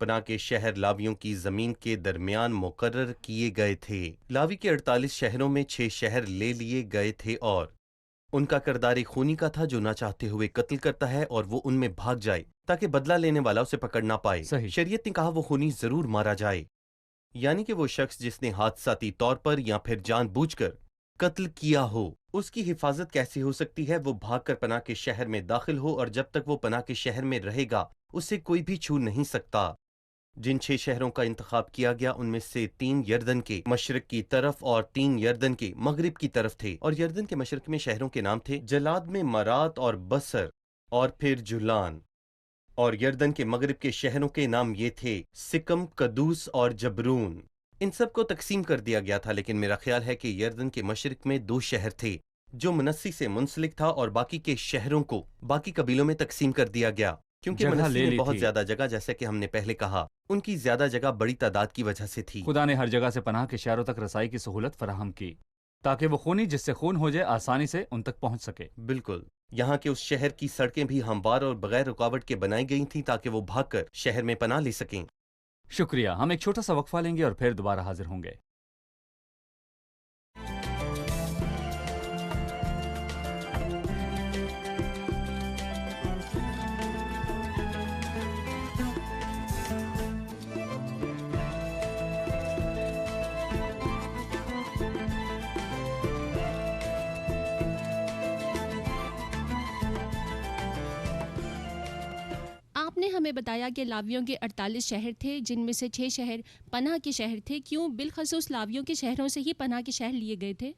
پناہ کے شہر لاویوں کی زمین کے درمیان مقرر کیے گئے تھے۔ لاوی کے 48 شہروں میں 6 شہر لے لیے گئے تھے اور ان کا کردار ایک خونی کا تھا جو نہ چاہتے ہوئے قتل کرتا ہے اور وہ ان میں بھاگ جائے تاکہ بدلہ لینے والا اسے پکڑ نہ پائے۔ صحیح۔ شریعت نے کہا وہ خونی ضرور مارا جائے، یعنی کہ وہ شخص جس نے حادثاتی طور پر یا پھر جان بوجھ کر قتل کیا ہو۔ اس کی حفاظت کیسے ہو سکتی ہے؟ وہ بھاگ کر پناہ کے شہر میں داخل ہو اور جب تک وہ پناہ کے شہر میں رہے گا اسے کوئی بھی چھو نہیں سکتا۔ جن 6 شہروں کا انتخاب کیا گیا ان میں سے 3 یردن کے مشرق کی طرف اور 3 یردن کے مغرب کی طرف تھے، اور یردن کے مشرق میں شہروں کے نام تھے جلاد میں مرات اور بصر اور پھر جولان، اور یردن کے مغرب کے شہروں کے نام یہ تھے سکم، قدوس اور جبرون۔ ان سب کو تقسیم کر دیا گیا تھا، لیکن میرا خیال ہے کہ یردن کے مشرق میں 2 شہر تھے جو منسی سے منسلک تھا اور باقی کے شہروں کو باقی قبیلوں میں تقسیم کر دیا گیا کیونکہ جگہ منسی لے نے لی بہت تھی۔ زیادہ جگہ، جیسے کہ ہم نے پہلے کہا، ان کی زیادہ جگہ بڑی تعداد کی وجہ سے تھی۔ خدا نے ہر جگہ سے پناہ کے شہروں تک رسائی کی سہولت فراہم کی تاکہ وہ خونی جس سے خون ہو جائے آسانی سے ان تک پہنچ سکے۔ بالکل، یہاں کے اس شہر کی سڑکیں بھی ہموار اور بغیر رکاوٹ کے بنائی گئی تھیں تاکہ وہ بھاگ کر شہر میں پناہ لے سکیں۔ شکریہ، ہم ایک چھوٹا سا وقفہ لیں گے اور پھر دوبارہ حاضر ہوں گے۔ آپ نے ہمیں بتایا کہ لاویوں کے 48 شہر تھے جن میں سے 6 شہر پناہ کے شہر تھے۔ کیوں بالخصوص لاویوں کے شہروں سے ہی پناہ کے شہر لیے گئے تھے؟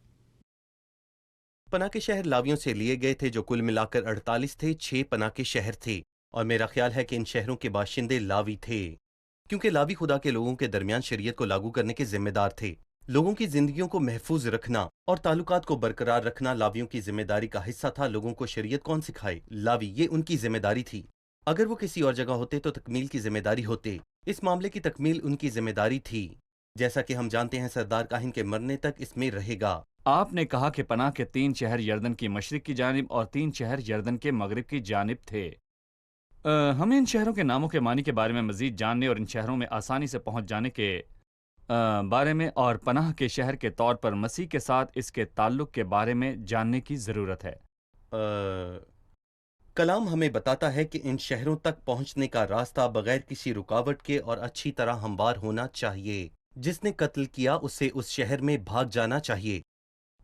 پناہ کے شہر لاویوں سے لیے گئے تھے جو کل ملا کر 48 تھے۔ 6 پناہ کے شہر تھے اور میرا خیال ہے کہ ان شہروں کے باشندے لاوی تھے کیونکہ لاوی خدا کے لوگوں کے درمیان شریعت کو لاگو کرنے کے ذمہ دار تھے۔ لوگوں کی زندگیوں کو محفوظ رکھنا اور تعلقات کو برقرار رکھنا لاویوں کی ذمہ داری کا حصہ تھا۔ لوگوں کو شریعت کون سکھائے؟ لاوی، یہ ان کی ذمہ داری تھی۔ اگر وہ کسی اور جگہ ہوتے تو تکمیل کی ذمہ داری ہوتے، اس معاملے کی تکمیل ان کی ذمہ داری تھی۔ جیسا کہ ہم جانتے ہیں سردار کاہن کے مرنے تک اس میں رہے گا۔ آپ نے کہا کہ پناہ کے 3 شہر یردن کی مشرق کی جانب اور 3 شہر یردن کے مغرب کی جانب تھے۔ ہمیں ان شہروں کے ناموں کے معنی کے بارے میں مزید جاننے اور ان شہروں میں آسانی سے پہنچ جانے کے بارے میں اور پناہ کے شہر کے طور پر مسیح کے ساتھ اس کے تعلق کے بارے میں جاننے کی ضرورت ہے۔ کلام ہمیں بتاتا ہے کہ ان شہروں تک پہنچنے کا راستہ بغیر کسی رکاوٹ کے اور اچھی طرح ہموار ہونا چاہیے۔ جس نے قتل کیا اسے اس شہر میں بھاگ جانا چاہیے،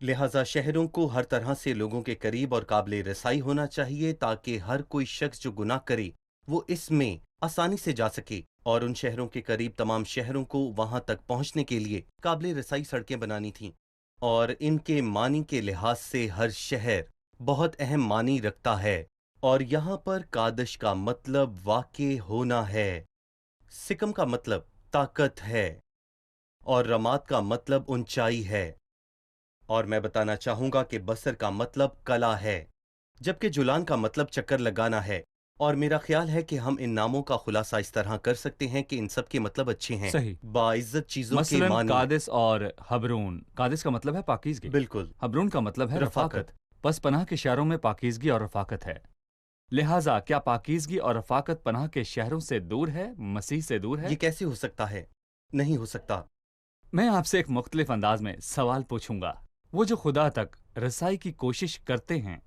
لہٰذا شہروں کو ہر طرح سے لوگوں کے قریب اور قابل رسائی ہونا چاہیے تاکہ ہر کوئی شخص جو گناہ کرے وہ اس میں آسانی سے جا سکے، اور ان شہروں کے قریب تمام شہروں کو وہاں تک پہنچنے کے لیے قابل رسائی سڑکیں بنانی تھیں، اور ان کے معنی کے لحاظ سے ہر شہر بہت اہم معنی رکھتا ہے، اور یہاں پر قادش کا مطلب واقع ہونا ہے، سکم کا مطلب طاقت ہے، اور رمات کا مطلب اونچائی ہے، اور میں بتانا چاہوں گا کہ بصر کا مطلب کلا ہے، جبکہ جولان کا مطلب چکر لگانا ہے۔ اور میرا خیال ہے کہ ہم ان ناموں کا خلاصہ اس طرح کر سکتے ہیں کہ ان سب کے مطلب اچھے ہیں، صحیح۔ باعزت چیزوں کے مثلاً معنی۔ قادس اور حبرون۔ قادس کا مطلب ہے پاکیزگی، بالکل، حبرون کا مطلب ہے رفاقت۔ رفاقت۔ پس پناہ کے شہروں میں پاکیزگی اور رفاقت ہے، لہٰذا کیا پاکیزگی اور رفاقت پناہ کے شہروں سے دور ہے، مسیح سے دور ہے؟ یہ کیسے ہو سکتا ہے؟ نہیں ہو سکتا۔ میں آپ سے ایک مختلف انداز میں سوال پوچھوں گا۔ وہ جو خدا تک رسائی کی کوشش کرتے ہیں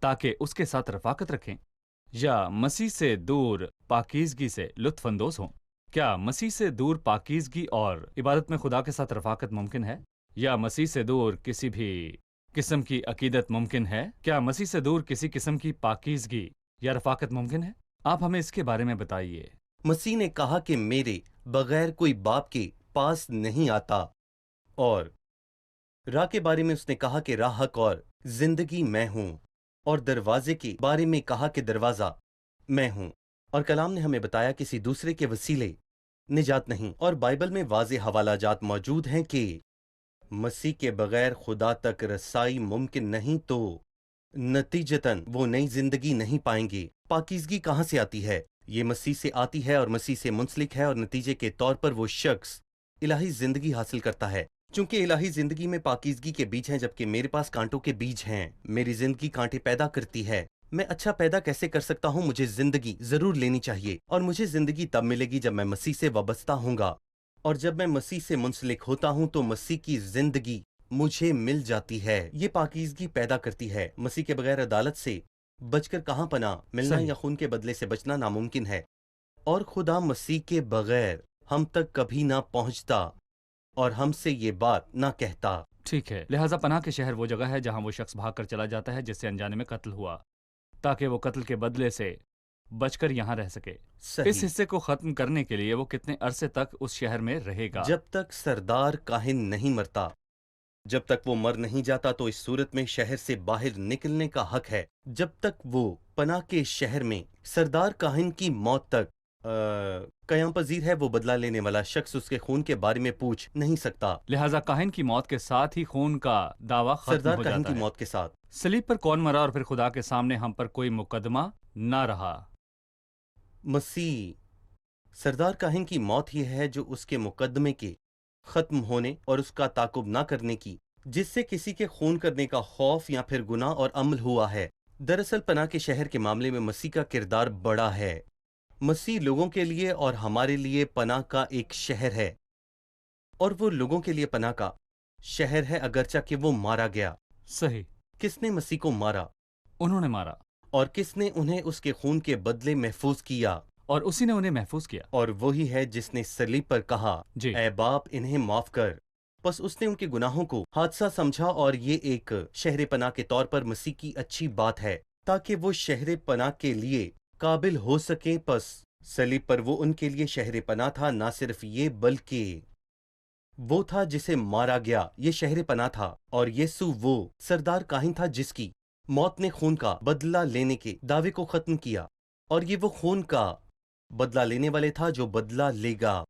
تاکہ اس کے ساتھ رفاقت رکھیں، یا مسیح سے دور پاکیزگی سے لطف اندوز ہوں؟ کیا مسیح سے دور پاکیزگی اور عبادت میں خدا کے ساتھ رفاقت ممکن ہے؟ یا مسیح سے دور کسی بھی قسم کی عقیدت ممکن ہے؟ کیا مسیح سے دور کسی قسم کی پاکیزگی یا رفاقت ممکن ہے؟ آپ ہمیں اس کے بارے میں بتائیے۔ مسیح نے کہا کہ میرے بغیر کوئی باپ کے پاس نہیں آتا، اور راہ کے بارے میں اس نے کہا کہ راہ، حق اور زندگی میں ہوں، اور دروازے کے بارے میں کہا کہ دروازہ میں ہوں، اور کلام نے ہمیں بتایا کسی دوسرے کے وسیلے نجات نہیں، اور بائبل میں واضح حوالہ جات موجود ہیں کہ مسیح کے بغیر خدا تک رسائی ممکن نہیں، تو نتیجتاً وہ نئی زندگی نہیں پائیں گے۔ پاکیزگی کہاں سے آتی ہے؟ یہ مسیح سے آتی ہے اور مسیح سے منسلک ہے، اور نتیجے کے طور پر وہ شخص الہی زندگی حاصل کرتا ہے۔ چونکہ الہی زندگی میں پاکیزگی کے بیج ہیں جبکہ میرے پاس کانٹوں کے بیج ہیں، میری زندگی کانٹے پیدا کرتی ہے، میں اچھا پیدا کیسے کر سکتا ہوں؟ مجھے زندگی ضرور لینی چاہیے، اور مجھے زندگی تب ملے گی جب میں مسیح سے وابستہ ہوں گا، اور جب میں مسیح سے منسلک ہوتا ہوں تو مسیح کی زندگی مجھے مل جاتی ہے۔ یہ پاکیزگی پیدا کرتی ہے۔ مسیح کے بغیر عدالت سے بچ کر کہاں پناہ ملنا صحیح۔ یا خون کے بدلے سے بچنا ناممکن ہے، اور خدا مسیح کے بغیر ہم تک کبھی نہ پہنچتا اور ہم سے یہ بات نہ کہتا۔ ٹھیک ہے، لہٰذا پناہ کے شہر وہ جگہ ہے جہاں وہ شخص بھاگ کر چلا جاتا ہے جس سے انجانے میں قتل ہوا، تاکہ وہ قتل کے بدلے سے بچ کر یہاں رہ سکے۔ اس صحیح۔ حصے کو ختم کرنے کے لیے وہ کتنے عرصے تک اس شہر میں رہے گا؟ جب تک سردار کاہن نہیں مرتا، جب تک وہ مر نہیں جاتا تو اس صورت میں شہر سے باہر نکلنے کا حق ہے۔ جب تک وہ پناہ کے شہر میں سردار کاہن کی موت تک قیام پذیر ہے، وہ بدلہ لینے والا شخص اس کے خون کے بارے میں پوچھ نہیں سکتا۔ لہٰذا کاہن کی موت کے ساتھ ہی خون کا دعویٰ ختم سردار ہو کاہن جاتا کی ہے۔ موت کے ساتھ صلیب پر کون مرا اور پھر خدا کے سامنے ہم پر کوئی مقدمہ نہ رہا؟ مسیح سردار کاہن کی موت ہی ہے جو اس کے مقدمے کے ختم ہونے اور اس کا تعاقب نہ کرنے کی، جس سے کسی کے خون کرنے کا خوف یا پھر گناہ اور عمل ہوا ہے۔ دراصل پناہ کے شہر کے معاملے میں مسیح کا کردار بڑا ہے۔ مسیح لوگوں کے لیے اور ہمارے لیے پناہ کا ایک شہر ہے، اور وہ لوگوں کے لیے پناہ کا شہر ہے اگرچہ کہ وہ مارا گیا۔ صحیح۔ کس نے مسیح کو مارا؟ انہوں نے مارا، اور کس نے انہیں اس کے خون کے بدلے محفوظ کیا؟ اور اسی نے انہیں محفوظ کیا۔ اور وہی ہے جس نے صلیب پر کہا، جی۔ اے باپ انہیں معاف کر۔ بس اس نے ان کے گناہوں کو حادثہ سمجھا، اور یہ ایک شہر پناہ کے طور پر مسیح کی اچھی بات ہے تاکہ وہ شہر پناہ کے لیے قابل ہو سکیں۔ پس صلیب پر وہ ان کے لیے شہر پناہ تھا، نہ صرف یہ بلکہ وہ تھا جسے مارا گیا، یہ شہر پناہ تھا، اور یسوع وہ سردار کاہن تھا جس کی موت نے خون کا بدلہ لینے کے دعوے کو ختم کیا، اور یہ وہ خون کا بدلہ لینے والے تھا جو بدلہ لے گا۔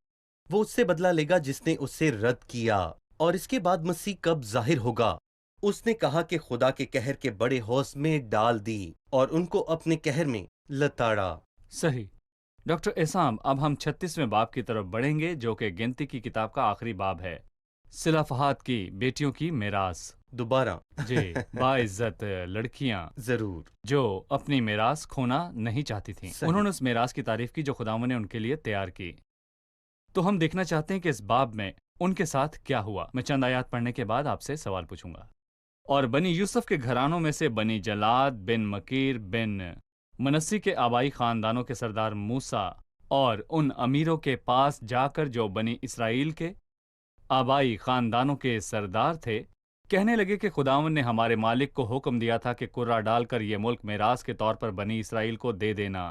وہ اس سے بدلہ لے گا جس نے اسے رد کیا۔ اور اس کے بعد مسیح کب ظاہر ہوگا؟ اس نے کہا کہ خدا کے قہر کے بڑے حوض میں ڈال دی اور ان کو اپنے قہر میں لتاڑا۔ صحیح۔ ڈاکٹر احسام، اب ہم 36ویں باب کی طرف بڑھیں گے جو کہ گنتی کی کتاب کا آخری باب ہے، صلافحات کی بیٹیوں کی میراث۔ دوبارہ جی، باعزت لڑکیاں ضرور۔ جو اپنی میراث کھونا نہیں چاہتی تھیں، صحیح۔ انہوں نے اس میراث کی تعریف کی جو خداوند نے ان کے لیے تیار کی۔ تو ہم دیکھنا چاہتے ہیں کہ اس باب میں ان کے ساتھ کیا ہوا۔ میں چند آیات پڑھنے کے بعد آپ سے سوال پوچھوں گا۔ اور بنی یوسف کے گھرانوں میں سے بنی جلاد بن مکیر بن منسی کے آبائی خاندانوں کے سردار موسیٰ اور ان امیروں کے پاس جا کر جو بنی اسرائیل کے آبائی خاندانوں کے سردار تھے، کہنے لگے کہ خداوند نے ہمارے مالک کو حکم دیا تھا کہ کرہ ڈال کر یہ ملک میراث کے طور پر بنی اسرائیل کو دے دینا،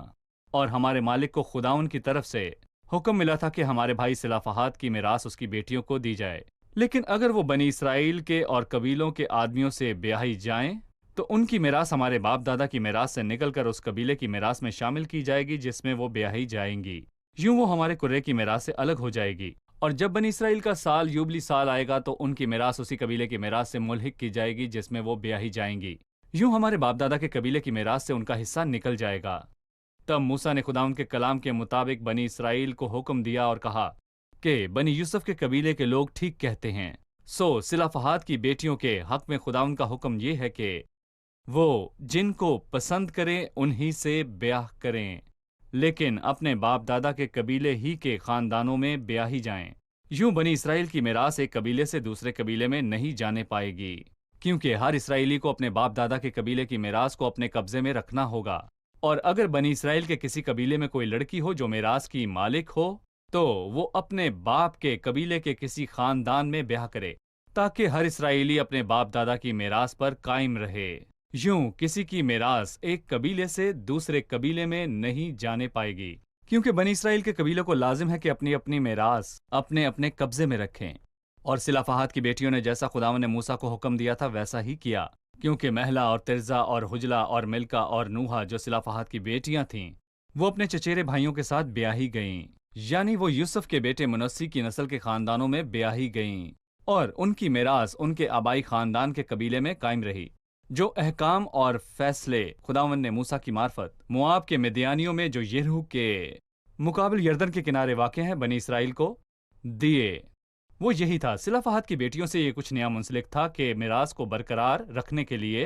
اور ہمارے مالک کو خداوند کی طرف سے حکم ملا تھا کہ ہمارے بھائی صلافحات کی میراث اس کی بیٹیوں کو دی جائے۔ لیکن اگر وہ بنی اسرائیل کے اور قبیلوں کے آدمیوں سے بیاہی جائیں تو ان کی میراث ہمارے باپ دادا کی میراث سے نکل کر اس قبیلے کی میراث میں شامل کی جائے گی جس میں وہ بیاہی جائیں گی، یوں وہ ہمارے کرے کی میراث سے الگ ہو جائے گی۔ اور جب بنی اسرائیل کا سال یوبلی سال آئے گا تو ان کی میراث اسی قبیلے کی میراث سے ملحق کی جائے گی جس میں وہ بیاہی جائیں گی، یوں ہمارے باپ دادا کے قبیلے کی میراث سے ان کا حصہ نکل جائے گا۔ تب موسیٰ نے خداوند کے کلام کے مطابق بنی اسرائیل کو حکم دیا اور کہا کہ بنی یوسف کے قبیلے کے لوگ ٹھیک کہتے ہیں، سو صلافحات کی بیٹیوں کے حق میں خداوند کا حکم یہ ہے کہ وہ جن کو پسند کریں انہی سے بیاہ کریں، لیکن اپنے باپ دادا کے قبیلے ہی کے خاندانوں میں بیاہی جائیں۔ یوں بنی اسرائیل کی میراث ایک قبیلے سے دوسرے قبیلے میں نہیں جانے پائے گی، کیونکہ ہر اسرائیلی کو اپنے باپ دادا کے قبیلے کی میراث کو اپنے قبضے میں رکھنا ہوگا۔ اور اگر بنی اسرائیل کے کسی قبیلے میں کوئی لڑکی ہو جو میراث کی مالک ہو تو وہ اپنے باپ کے قبیلے کے کسی خاندان میں بیاہ کرے، تاکہ ہر اسرائیلی اپنے باپ دادا کی میراث پر قائم رہے۔ یوں کسی کی میراث ایک قبیلے سے دوسرے قبیلے میں نہیں جانے پائے گی، کیونکہ بنی اسرائیل کے قبیلوں کو لازم ہے کہ اپنی اپنی میراث اپنے اپنے قبضے میں رکھیں۔ اور صلافحات کی بیٹیوں نے جیسا خداوند نے موسیٰ کو حکم دیا تھا ویسا ہی کیا، کیونکہ مہلا اور ترزا اور حجلا اور ملکا اور نوحا جو صلافحات کی بیٹیاں تھیں وہ اپنے چچیرے بھائیوں کے ساتھ بیاہی گئیں، یعنی وہ یوسف کے بیٹے منسی کی نسل کے خاندانوں میں بیاہی گئیں، اور ان کی میراث ان کے آبائی خاندان کے قبیلے میں قائم رہی۔ جو احکام اور فیصلے خداوند نے موسیٰ کی معرفت موآب کے مدیانیوں میں جو یریحو کے مقابل یردن کے کنارے واقع ہیں بنی اسرائیل کو دیے، وہ یہی تھا۔ صلافحات کی بیٹیوں سے یہ کچھ نیا منسلک تھا کہ میراث کو برقرار رکھنے کے لیے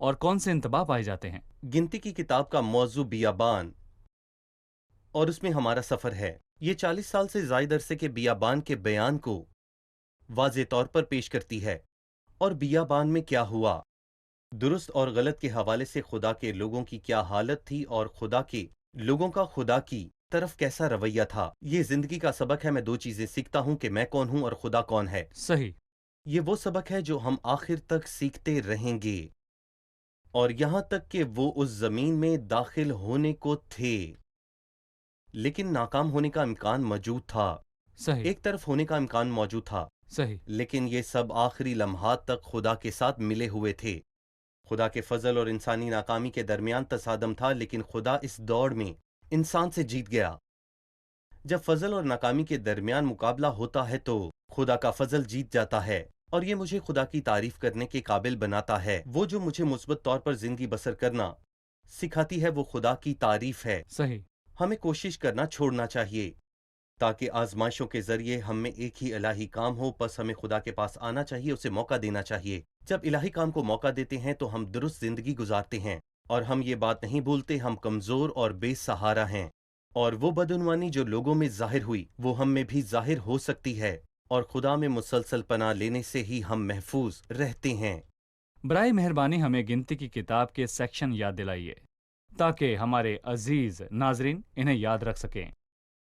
اور کون سے انتباہ پائے جاتے ہیں؟ گنتی کی کتاب کا موضوع بیابان اور اس میں ہمارا سفر ہے۔ یہ 40 سال سے زائد عرصے کے بیابان کے بیان کو واضح طور پر پیش کرتی ہے۔ اور بیابان میں کیا ہوا، درست اور غلط کے حوالے سے خدا کے لوگوں کی کیا حالت تھی اور خدا کے لوگوں کا خدا کی طرف کیسا رویہ تھا۔ یہ زندگی کا سبق ہے۔ میں 2 چیزیں سیکھتا ہوں کہ میں کون ہوں اور خدا کون ہے۔ صحیح۔ یہ وہ سبق ہے جو ہم آخر تک سیکھتے رہیں گے، اور یہاں تک کہ وہ اس زمین میں داخل ہونے کو تھے، لیکن ناکام ہونے کا امکان موجود تھا۔ صحیح۔ ایک طرف ہونے کا امکان موجود تھا، صحیح۔ لیکن یہ سب آخری لمحات تک خدا کے ساتھ ملے ہوئے تھے۔ خدا کے فضل اور انسانی ناکامی کے درمیان تصادم تھا، لیکن خدا اس دوڑ میں انسان سے جیت گیا۔ جب فضل اور ناکامی کے درمیان مقابلہ ہوتا ہے تو خدا کا فضل جیت جاتا ہے، اور یہ مجھے خدا کی تعریف کرنے کے قابل بناتا ہے۔ وہ جو مجھے مثبت طور پر زندگی بسر کرنا سکھاتی ہے وہ خدا کی تعریف ہے۔ صحیح۔ ہمیں کوشش کرنا چھوڑنا چاہیے تاکہ آزمائشوں کے ذریعے ہم میں ایک ہی الہی کام ہو۔ پس ہمیں خدا کے پاس آنا چاہیے، اسے موقع دینا چاہیے۔ جب الہی کام کو موقع دیتے ہیں تو ہم درست زندگی گزارتے ہیں، اور ہم یہ بات نہیں بھولتے ہم کمزور اور بے سہارا ہیں، اور وہ بدعنوانی جو لوگوں میں ظاہر ہوئی وہ ہم میں بھی ظاہر ہو سکتی ہے، اور خدا میں مسلسل پناہ لینے سے ہی ہم محفوظ رہتے ہیں۔ برائے مہربانی ہمیں گنتی کی کتاب کے سیکشن یاد دلائیے تاکہ ہمارے عزیز ناظرین انہیں یاد رکھ سکیں۔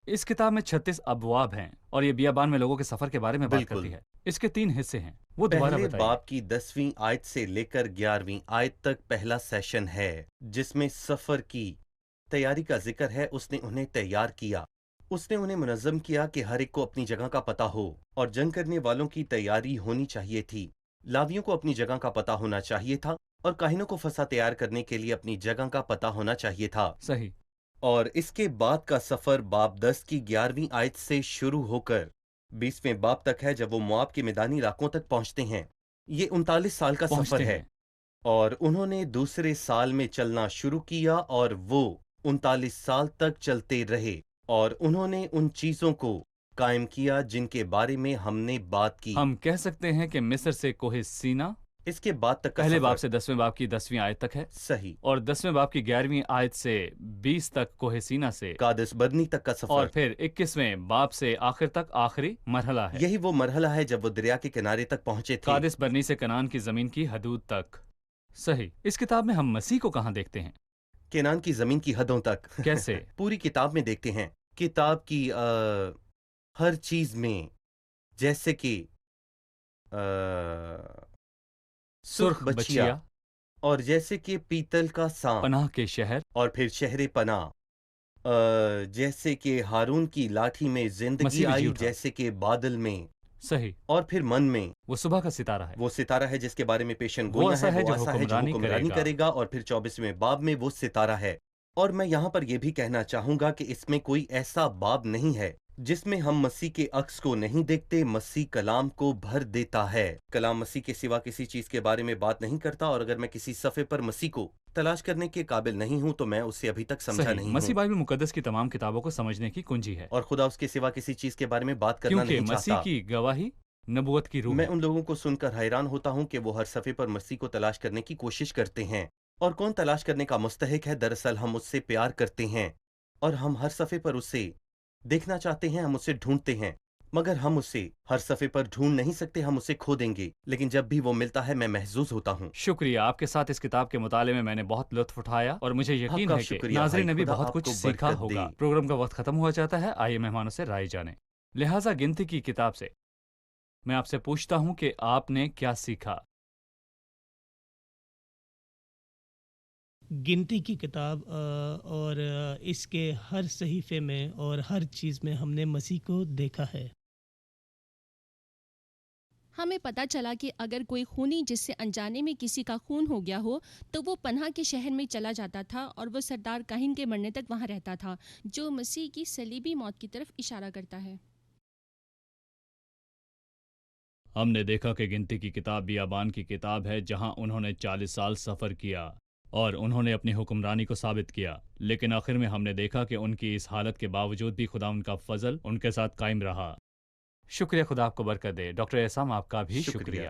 اس کتاب میں 36 ابواب ہیں اور یہ بیابان میں لوگوں کے سفر کے بارے میں بات بالکل۔ کرتی ہے۔ اس کے 3 حصے ہیں، وہ دوبارہ پہلے بتائیے۔ باب کی 10ویں آیت سے لے کر 11ویں آیت تک پہلا سیشن ہے جس میں سفر کی تیاری کا ذکر ہے۔ اس نے انہیں تیار کیا، اس نے انہیں منظم کیا کہ ہر ایک کو اپنی جگہ کا پتہ ہو، اور جنگ کرنے والوں کی تیاری ہونی چاہیے تھی۔ لاویوں کو اپنی جگہ کا پتہ ہونا چاہیے تھا، اور کاہنوں کو فسا تیار کرنے کے لیے اپنی جگہ کا پتہ ہونا چاہیے تھا۔ صحیح۔ اور اس کے بعد کا سفر باب 10 کی 11ویں آیت سے شروع ہو کر 20ویں باب تک ہے، جب وہ مواب کے میدانی علاقوں تک پہنچتے ہیں۔ یہ 39 سال کا سفر پہنچتے ہے، ہیں۔ اور انہوں نے دوسرے سال میں چلنا شروع کیا، اور وہ 39 سال تک چلتے رہے، اور انہوں نے ان چیزوں کو قائم کیا جن کے بارے میں ہم نے بات کی۔ ہم کہہ سکتے ہیں کہ مصر سے کوہ سینا اس کے بعد تک کا پہلے سفر باب سے 10ویں باب کی 10ویں آیت تک ہے، صحیح، اور 10ویں باب کی 11ویں آیت سے 20 تک کوہ سینا سے، قادس برنی تک کا اور سفر۔ پھر 21ویں باب سے آخر تک آخری مرحلہ ہے، یہی وہ مرحلہ ہے جب وہ دریا کے کنارے تک پہنچے تھے۔ قادس برنی سے کنعان کی زمین کی حدود تک۔ صحیح۔ اس کتاب میں ہم مسیح کو کہاں دیکھتے ہیں؟ کینان کی زمین کی حدوں تک۔ کیسے؟ پوری کتاب میں دیکھتے ہیں، کتاب کی ہر چیز میں، جیسے کہ سرخ بچیا، اور جیسے کہ پیتل کا سانپ، پناہ کے شہر، اور پھر شہر پناہ، جیسے کہ ہارون کی لاٹھی میں زندگی مسیح بھی جی آئی، اٹھا۔ جیسے کہ بادل میں، صحیح۔ اور پھر من میں وہ صبح کا ستارہ ہے، وہ ستارہ ہے جس کے بارے میں پیشن وہ گوئیاں ایسا ہے، ہے وہ جو ایسا ہے جو حکمرانی کرے گا، اور پھر 24ویں باب میں وہ ستارہ ہے۔ اور میں یہاں پر یہ بھی کہنا چاہوں گا کہ اس میں کوئی ایسا باب نہیں ہے جس میں ہم مسیح کے عکس کو نہیں دیکھتے۔ مسیح کلام کو بھر دیتا ہے، کلام مسیح کے سوا کسی چیز کے بارے میں بات نہیں کرتا، اور اگر میں کسی صفحے پر مسیح کو تلاش کرنے کے قابل نہیں ہوں تو میں اسے ابھی تک سمجھا صحیح۔ نہیں مسیح ہوں، بائبل مقدس کی تمام کتابوں کو سمجھنے کی کنجی ہے، اور خدا اس کے سوا کسی چیز کے بارے میں بات کرنا کیونکہ نہیں مسیح چاہتا۔ کی گواہی نبوت کی روح میں ہے۔ ان لوگوں کو سن کر حیران ہوتا ہوں کہ وہ ہر صفحے پر مسیح کو تلاش کرنے کی کوشش کرتے ہیں، اور کون تلاش کرنے کا مستحق ہے؟ دراصل ہم اس سے پیار کرتے ہیں، اور ہم ہر صفحے پر اسے دیکھنا چاہتے ہیں، ہم اسے ڈھونڈتے ہیں، مگر ہم اسے ہر صفحے پر ڈھونڈ نہیں سکتے، ہم اسے کھو دیں گے، لیکن جب بھی وہ ملتا ہے میں محظوظ ہوتا ہوں۔ شکریہ، آپ کے ساتھ اس کتاب کے مطالعے میں نے بہت لطف اٹھایا، اور مجھے یقین آپ کا ہے کہ شکریہ ناظرین نے بھائی، بھی خدا بہت آپ کچھ کو سیکھا برکت ہوگا۔ دے۔ پروگرام کا وقت ختم ہوا چاہتا ہے، آئیے مہمانوں سے رائے جانیں۔ لہٰذا گنتی کی کتاب سے میں آپ سے پوچھتا ہوں کہ آپ نے کیا سیکھا؟ گنتی کی کتاب اور اس کے ہر صحیفے میں اور ہر چیز میں ہم نے مسیح کو دیکھا ہے۔ ہمیں پتہ چلا کہ اگر کوئی خونی جس سے انجانے میں کسی کا خون ہو گیا ہو تو وہ پناہ کے شہر میں چلا جاتا تھا، اور وہ سردار کاہن کے مرنے تک وہاں رہتا تھا، جو مسیح کی صلیبی موت کی طرف اشارہ کرتا ہے۔ ہم نے دیکھا کہ گنتی کی کتاب بیابان کی کتاب ہے، جہاں انہوں نے 40 سال سفر کیا اور انہوں نے اپنی حکمرانی کو ثابت کیا، لیکن آخر میں ہم نے دیکھا کہ ان کی اس حالت کے باوجود بھی خدا ان کا فضل ان کے ساتھ قائم رہا۔ شکریہ، خدا آپ کو برکت دے۔ ڈاکٹر احسام، آپ کا بھی شکریہ۔